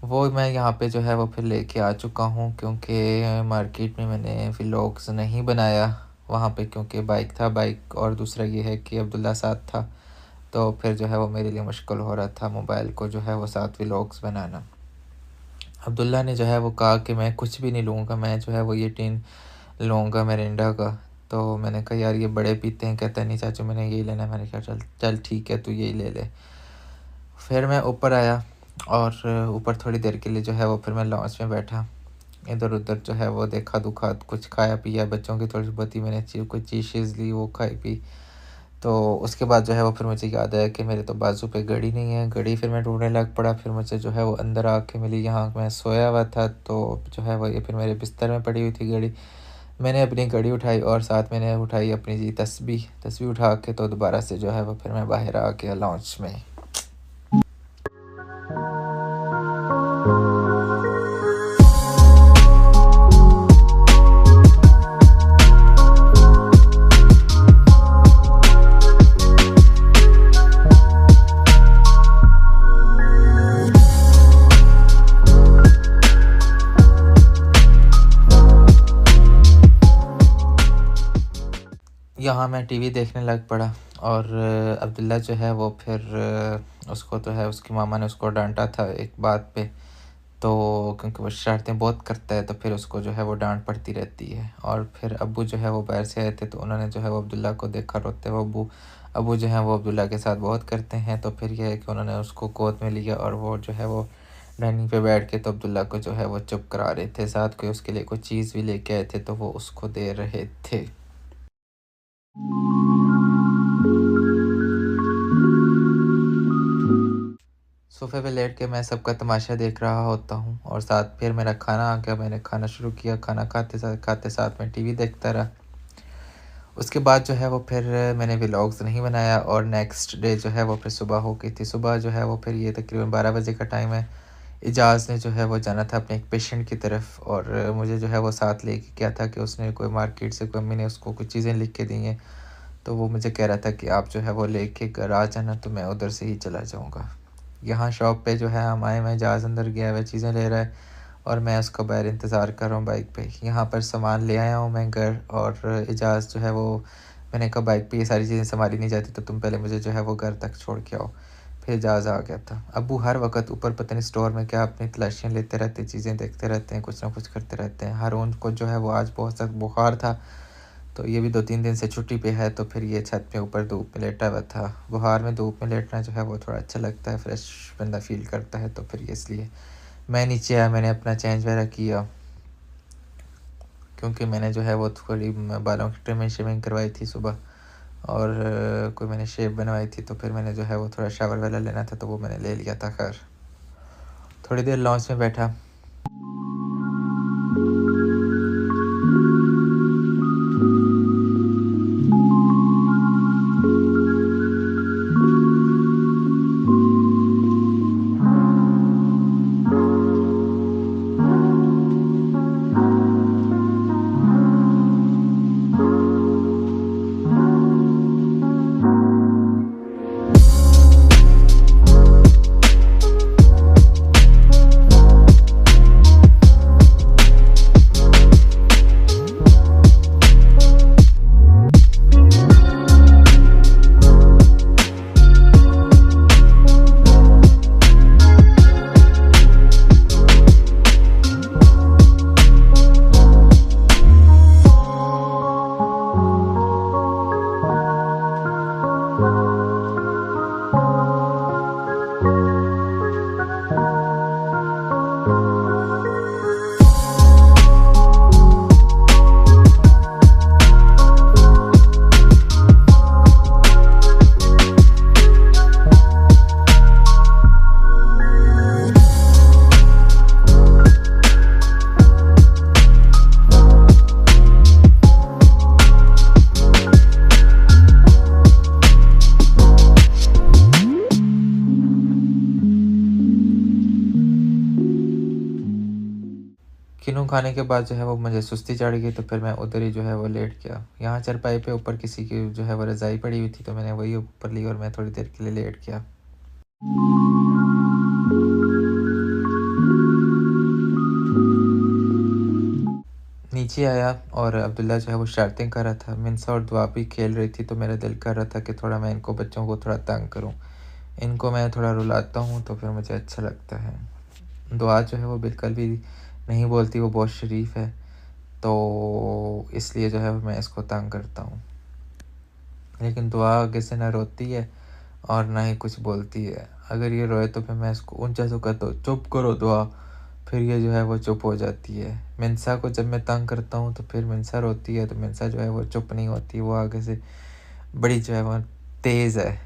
वो मैं यहाँ पे जो है वो फिर लेके आ चुका हूँ। क्योंकि मार्केट में मैंने व्लॉग्स नहीं बनाया वहाँ पे, क्योंकि बाइक और दूसरा ये है कि अब्दुल्ला साथ था तो फिर जो है वो मेरे लिए मुश्किल हो रहा था मोबाइल को जो है वो साथ व्लॉग्स बनाना। अब्दुल्ला ने जो है वो कहा कि मैं कुछ भी नहीं लूँगा, मैं जो है वो ये टिन लूँगा मिरिंडा का। तो मैंने कहा यार ये बड़े पीते हैं। कहता नहीं चाचू मैंने यही लेना है। मैंने कहा चल चल ठीक है तू यही ले ले। फिर मैं ऊपर आया और ऊपर थोड़ी देर के लिए जो है वो फिर मैं लॉन्च में बैठा, इधर उधर जो है वो देखा दुखा, कुछ खाया पिया, बच्चों की थोड़ी बहुत ही मैंने कुछ चीज़ ली वो खाई पी। तो उसके बाद जो है वो फिर मुझे याद आया कि मेरे तो बाजू पे घड़ी नहीं है। घड़ी फिर मैं ढूंढने लग पड़ा। फिर मुझे जो है वो अंदर आके मिली, यहाँ मैं सोया हुआ था तो जो है वो ये फिर मेरे बिस्तर में पड़ी हुई थी घड़ी। मैंने अपनी घड़ी उठाई और साथ मैंने उठाई अपनी जी तस्बीह उठा के तो दोबारा से जो है वो फिर मैं बाहर आ गया लॉन्च में। यहाँ मैं टीवी देखने लग पड़ा और अब्दुल्ला जो है वो फिर उसको तो है उसकी मामा ने उसको डांटा था एक बात पे, तो क्योंकि वो शरारतें बहुत करता है तो फिर उसको जो है वो डांट पड़ती रहती है। और फिर अब्बू जो है वो बाहर से आए थे तो उन्होंने जो है वो अब्दुल्ला को देखा रोते हुए। अब्बू जो है वो अब्दुल्ला के साथ बहुत करते हैं। तो फिर यह है कि उन्होंने उसको गोद में लिया और वो जो है वो डाइनिंग पे बैठ के तो अब्दुल्ला को जो है वो चुप करा रहे थे। साथ कोई उसके लिए कोई चीज़ भी लेके आए थे तो वो उसको दे रहे थे। सोफ़े पे लेट के मैं सबका तमाशा देख रहा होता हूँ और साथ फिर मेरा खाना आ गया। मैंने खाना शुरू किया। खाना खाते साथ मैं टीवी देखता रहा। उसके बाद जो है वो फिर मैंने व्लॉग्स नहीं बनाया और नेक्स्ट डे जो है वो फिर सुबह हो गई थी। सुबह जो है वो फिर ये तकरीबन 12 बजे का टाइम है। इजाज़ ने जो है वो जाना था अपने एक पेशेंट की तरफ और मुझे जो है वो साथ लेके गया था कि उसने कोई मार्केट से कोई अम्मी ने उसको कुछ चीज़ें लिख के दी हैं तो वो मुझे कह रहा था कि आप जो है वो लेके घर आ जाना, तो मैं उधर से ही चला जाऊँगा। यहाँ शॉप पे जो है हम आए, मैं इजाज़ अंदर गया हुआ चीज़ें ले रहा है और मैं उसका बाहर इंतज़ार कर रहा हूँ बाइक पे। यहाँ पर सामान ले आया हूँ मैं घर और इजाज़ जो है वो मैंने कहा बाइक पे ये सारी चीज़ें संभाली नहीं जाती, तो तुम पहले मुझे जो है वो घर तक छोड़ के आओ। फिर एजाज़ आ गया था। अब्बू हर वक्त ऊपर पता नहीं स्टोर में क्या अपनी तलाशियाँ लेते रहते हैं, चीज़ें देखते रहते हैं, कुछ ना कुछ करते रहते हैं। हारून को जो है वो आज बहुत सख्त बुखार था, तो ये भी 2-3 दिन से छुट्टी पे है, तो फिर ये छत पे ऊपर धूप में लेटा हुआ था। बुखार में धूप में लेटना जो है वो थोड़ा अच्छा लगता है, फ्रेश बंदा फील करता है, तो फिर ये इसलिए मैं नीचे आया। मैंने अपना चेंज वगैरह किया, क्योंकि मैंने जो है वो थोड़ी बालों की ट्रिमिंग शिमिंग करवाई थी सुबह, और कोई मैंने शेप बनवाई थी, तो फिर मैंने जो है वो थोड़ा शावर वाला लेना था, तो वो मैंने ले लिया था। खैर थोड़ी देर लॉन्च में बैठा। किन्नू खाने के बाद जो है वो मुझे सुस्ती चढ़ गई, तो फिर मैं उधर ही जो है वो लेट गया। यहाँ चारपाई पे ऊपर किसी की जो है वो रज़ाई पड़ी हुई थी, तो मैंने वही ऊपर ली और मैं थोड़ी देर के लिए लेट गया। नीचे आया और अब्दुल्ला जो है वो शरारतें कर रहा था। मिनसा और दुआ भी खेल रही थी, तो मेरा दिल कर रहा था कि थोड़ा मैं इनको बच्चों को थोड़ा तंग करूँ। इनको मैं थोड़ा रुलाता हूँ तो फिर मुझे अच्छा लगता है। दुआ जो है वो बिल्कुल भी नहीं बोलती, वो बहुत शरीफ है, तो इसलिए जो है मैं इसको तंग करता हूँ। लेकिन दुआ आगे से ना रोती है और ना ही कुछ बोलती है। अगर ये रोए तो फिर मैं इसको ऊंचा सा कहता हूँ, चुप करो दुआ, फिर ये जो है वो चुप हो जाती है। मिनसा को जब मैं तंग करता हूँ तो फिर मिनसा रोती है, तो मिनसा जो है वो चुप नहीं होती, वो आगे से बड़ी जो है वो तेज़ है।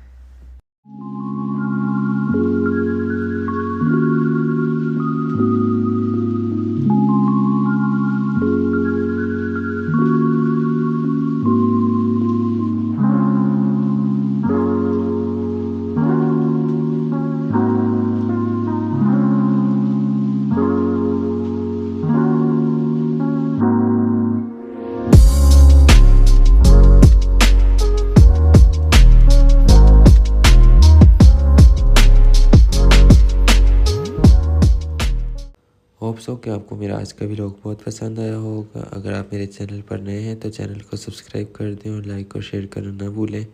होप सो कि आपको मेरा आज का व्लॉग बहुत पसंद आया होगा। अगर आप मेरे चैनल पर नए हैं तो चैनल को सब्सक्राइब कर दें और लाइक और शेयर करना ना भूलें।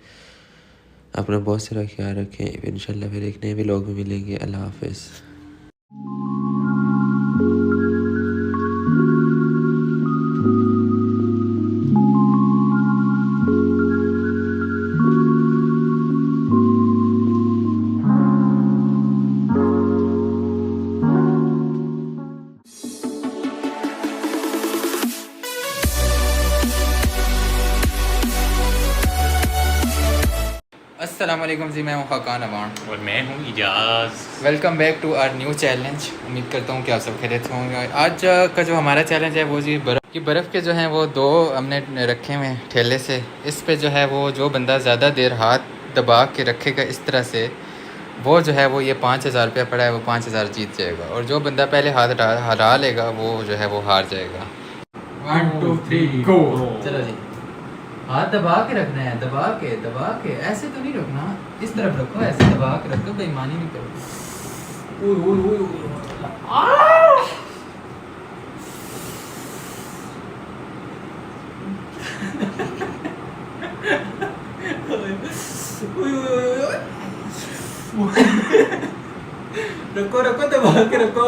अपना बहुत सारा ख्याल रखें। इंशाल्लाह फिर एक नए व्लॉग में मिलेंगे। अल्लाह हाफ़िज़। अस्सलाम वालेकुम जी, मैं हूँ खाकान अवान और मैं हूँ Ijaz. Welcome back to our new challenge. उम्मीद करता हूँ कि आप सब खैरियत होंगे। आज का जो हमारा चैलेंज है वो जी बर्फ़ के जो हैं वो 2 हमने रखे हुए हैं ठेले से। इस पे जो है वो जो बंदा ज़्यादा देर हाथ दबा के रखेगा इस तरह से, वो जो है वो ये 5000 रुपया पड़ा है वो 5000 जीत जाएगा, और जो बंदा पहले हाथ हरा लेगा वो जो है वो हार जाएगा। 1 2 3 गो। चलो जी, हाथ दबा के रखना है, दबा के, ऐसे तो नहीं रखना, इस तरफ रखो, ऐसे दबा के रखो, बेईमानी नहीं करो। ओए ओए ओए रखो रखो दबा के रखो।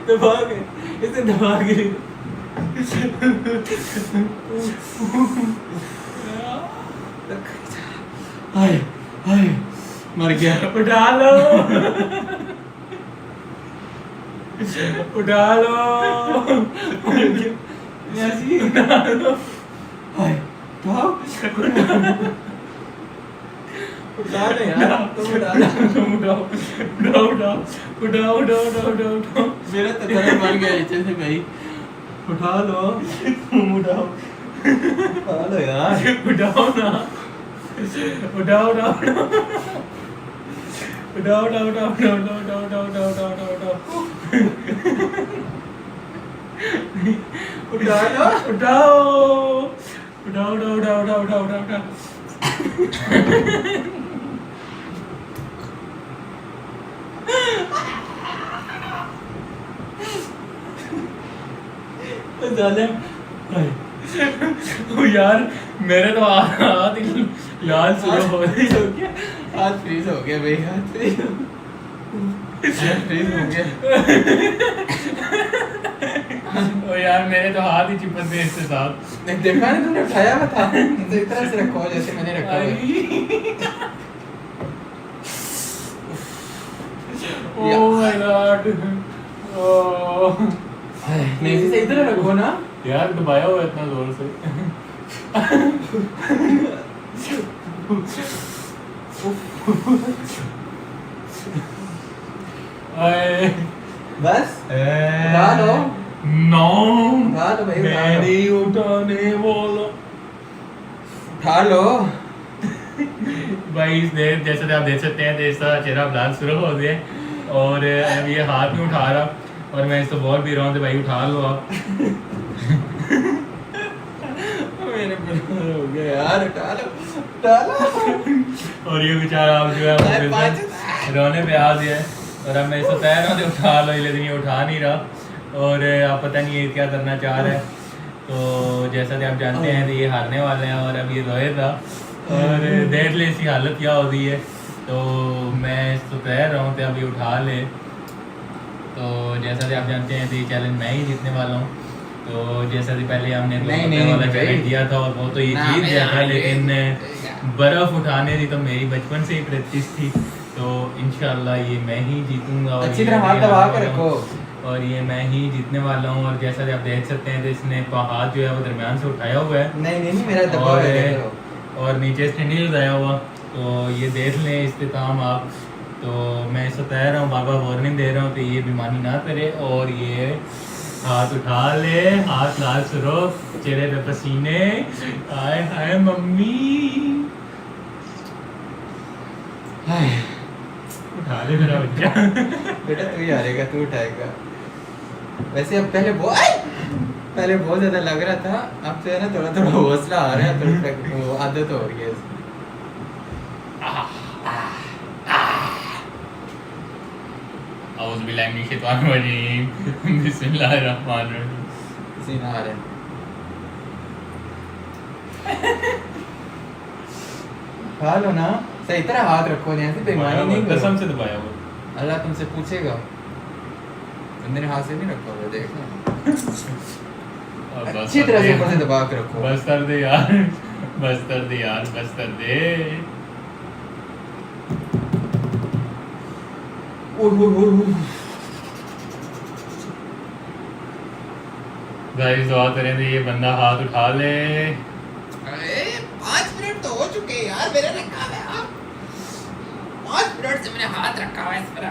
दबा के इसे दबा के हाय हाय मर गया। उठा लो उठा लो ऐसी उठा लो। हाय उठाओ उठा लो यार तुम उठा लो तुम उठाओ उठाओ उठाओ उठाओ उठाओ उठाओ उठाओ उठाओ। मेरा तो गला मर गया नीचे से भाई। उठा लो तुम उठाओ उठा लो यार उठाओ ना उठाओ उठाओ उठाओ उठाओ उठाओ उठाओ उठाओ उठाओ उठाओ उठाओ उठाओ उठाओ उठाओ उठा लो उठाओ उठाओ उठाओ उठाओ उठाओ उठाओ उठाओ उठाओ। ओ यार मेरे तो हाथ लाल शुरू हो गया। हाथ फ्रीज हो गया भाई हाथ फ्रीज हो गया। ओ यार मेरे तो हाथ ही चिपक गए इसके साथ। नहीं देखा नहीं तुमने उठाया हुआ था तो इस तरह से रखो जैसे मैंने रखा है। ओह माय गॉड ओह नहीं इसे इधर रखो ना यार दबाया हुआ इतना जोर से। बस उठा लो नो उठा लो भाई नहीं उठाने बोलो उठा लो भाई। इस देर जैसे आप देख सकते हैं इसका चेहरा लाल शुरू हो गया और अब ये हाथ नहीं उठा रहा और मैं इसको बोल भी रहा हूँ भाई उठा लो आप। मेरे हो गया यार उठा लो और ये बेचारा आप जो है रोने पे आ गया और अब मैं इसको कह रहा हूँ उठा लो लेकिन ये उठा नहीं रहा और आप पता नहीं ये क्या करना चाह रहा है। तो जैसा कि आप जानते हैं तो ये हारने वाले हैं और अब ये रोएगा और देख ले इसकी हालत क्या हो रही है। तो मैं इसको कह रहा हूँ कि अब ये उठा ले। तो जैसा कि आप जानते हैं तो ये चैलेंज मैं ही जीतने वाला हूँ। तो जैसा कि पहले हमने वाला चैलेंज दिया था और वो तो ये जीत गया था लेकिन बर्फ़ उठाने की तो मेरी बचपन से ही प्रैक्टिस थी। तो इंशाल्लाह ये मैं ही जीतूंगा और अच्छी तरह हाथ दबा कर रखो और ये मैं ही जीतने वाला हूँ। और जैसा कि आप देख सकते हैं तो इसने हाथ जो है वो दरमियान से उठाया हुआ है। नहीं मेरा दबाव और नीचे से नहीं लगाया हुआ। तो ये देख लें इस्तेकाम आप। तो मैं इसको कह रहा हूँ बाबा वार्निंग दे रहा हूँ तो ये बेईमानी ना करे और ये हाथ उठा ले। हाथ लाल सुरो चेहरे पे पसीने हाय हाय मम्मी हाय उठा ले मेरा बच्चा। बेटा तू ही हारेगा तू उठाएगा। वैसे अब पहले बहुत ज़्यादा लग रहा था अब तो है ना थोड़ा थोड़ा हौसला आ रहा है तो आदत हो रही है। खा लो ना सही तरह हाथ रखो ऐसे बेईमानी नहीं करो। कसम से दबाया हुआ अल्लाह तुमसे पूछेगा। मेरे हाथ से नहीं रखा हुआ देखना अच्छी तरह से ऊपर से दबा के रखो। बस कर दे यार बस कर दे यार बस कर दे। गाइस दुआ करें तो ये बंदा हाथ उठा ले। अरे 5 मिनट तो हो चुके यार मेरे रखा है 5 मिनट से मैंने हाथ रखा हुआ है इस पर।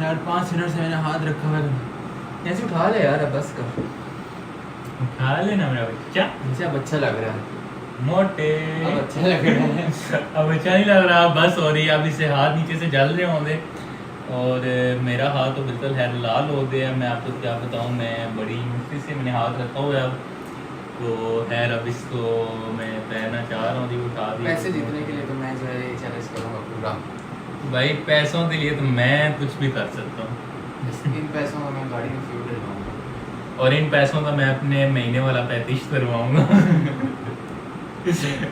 यार 5 मिनट से मैंने हाथ रखा हुआ है ऐसे उठा ले यार अब बस कर उठा लेना मेरा बच्चा। मुझे अब अच्छा लग रहा है मोटे अब अच्छा लग रहा है। अब अच्छा नहीं लग रहा बस हो रही है। अब इससे हाथ नीचे से जल रहे होंगे और मेरा हाथ तो बिल्कुल है लाल हो गया। मैं आपको क्या बताऊं मैं बड़ी मुश्किल से मैंने हाथ रखा हुआ है अब तो खैर अब इसको मैं तैरना चाह रहा हूँ जी, उठा दिया। पैसे जीतने के लिए तो मैं जो है ये चैलेंज करूँगा पूरा। भाई पैसों के लिए तो मैं कुछ भी कर सकता हूँ। इन पैसों का मैं गाड़ी में फ्यूल डलवाऊँगा। और इन पैसों का मैं अपने महीने वाला 35 करवाऊँगा।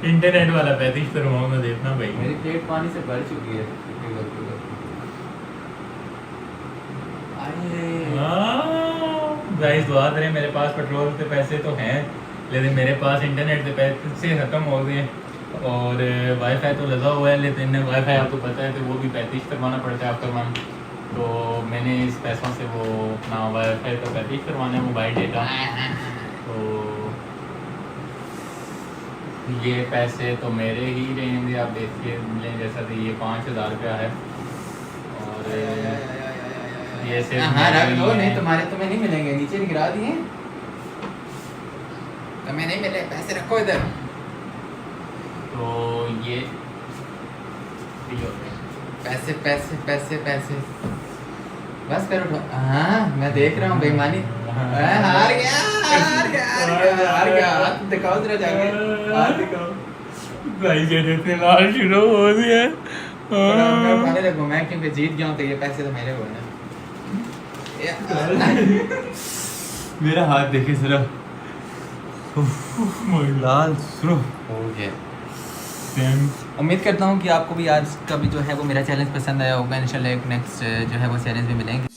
इंटरनेट वाला 35 करवाऊँगा, देखना भाई। मेरी प्लेट पानी से भर चुकी है। गाइस दुआ करें, मेरे पास पेट्रोल के पैसे तो हैं लेकिन मेरे पास इंटरनेट के पैसे ख़त्म हो गए और वाईफाई तो लगा हुआ है, लेकिन वाईफाई आपको पता है कि वो भी 35 करवाना पड़ता है आफ्टर मंथ। तो मैंने इस पैसों से वो अपना वाईफाई तो 35 करवाना है, मोबाइल डेटा। तो ये पैसे तो मेरे ही रहेंगे, आप देखिए लें, जैसा कि ये 5000 रुपया है और ये सिर्फ हाँ रख लो, मेरे नहीं लिए तुम्हें नहीं मिलेंगे, नीचे गिरा दिए तुम्हें नहीं मिले, पैसे रखो इधर। तो ये पैसे पैसे पैसे पैसे बस करो। हाँ मैं देख रहा हूँ बेईमानी। हार गया हार गया हार गया हार गया। हाथ दिखाओ जरा जाके, हाथ दिखाओ। भाई जैसे लाल शुरू हो गया। मैं उठाने लगूँ, मैं क्योंकि जीत गया हूँ तो ये पैसे तो मेरे हुए ना। मेरा हाथ देखे जरा, लाल शुरू हो गया। उम्मीद करता हूँ कि आपको भी आज का भी जो है वो मेरा चैलेंज पसंद आया होगा। इंशाल्लाह एक नेक्स्ट जो है वो चैलेंज में मिलेंगे।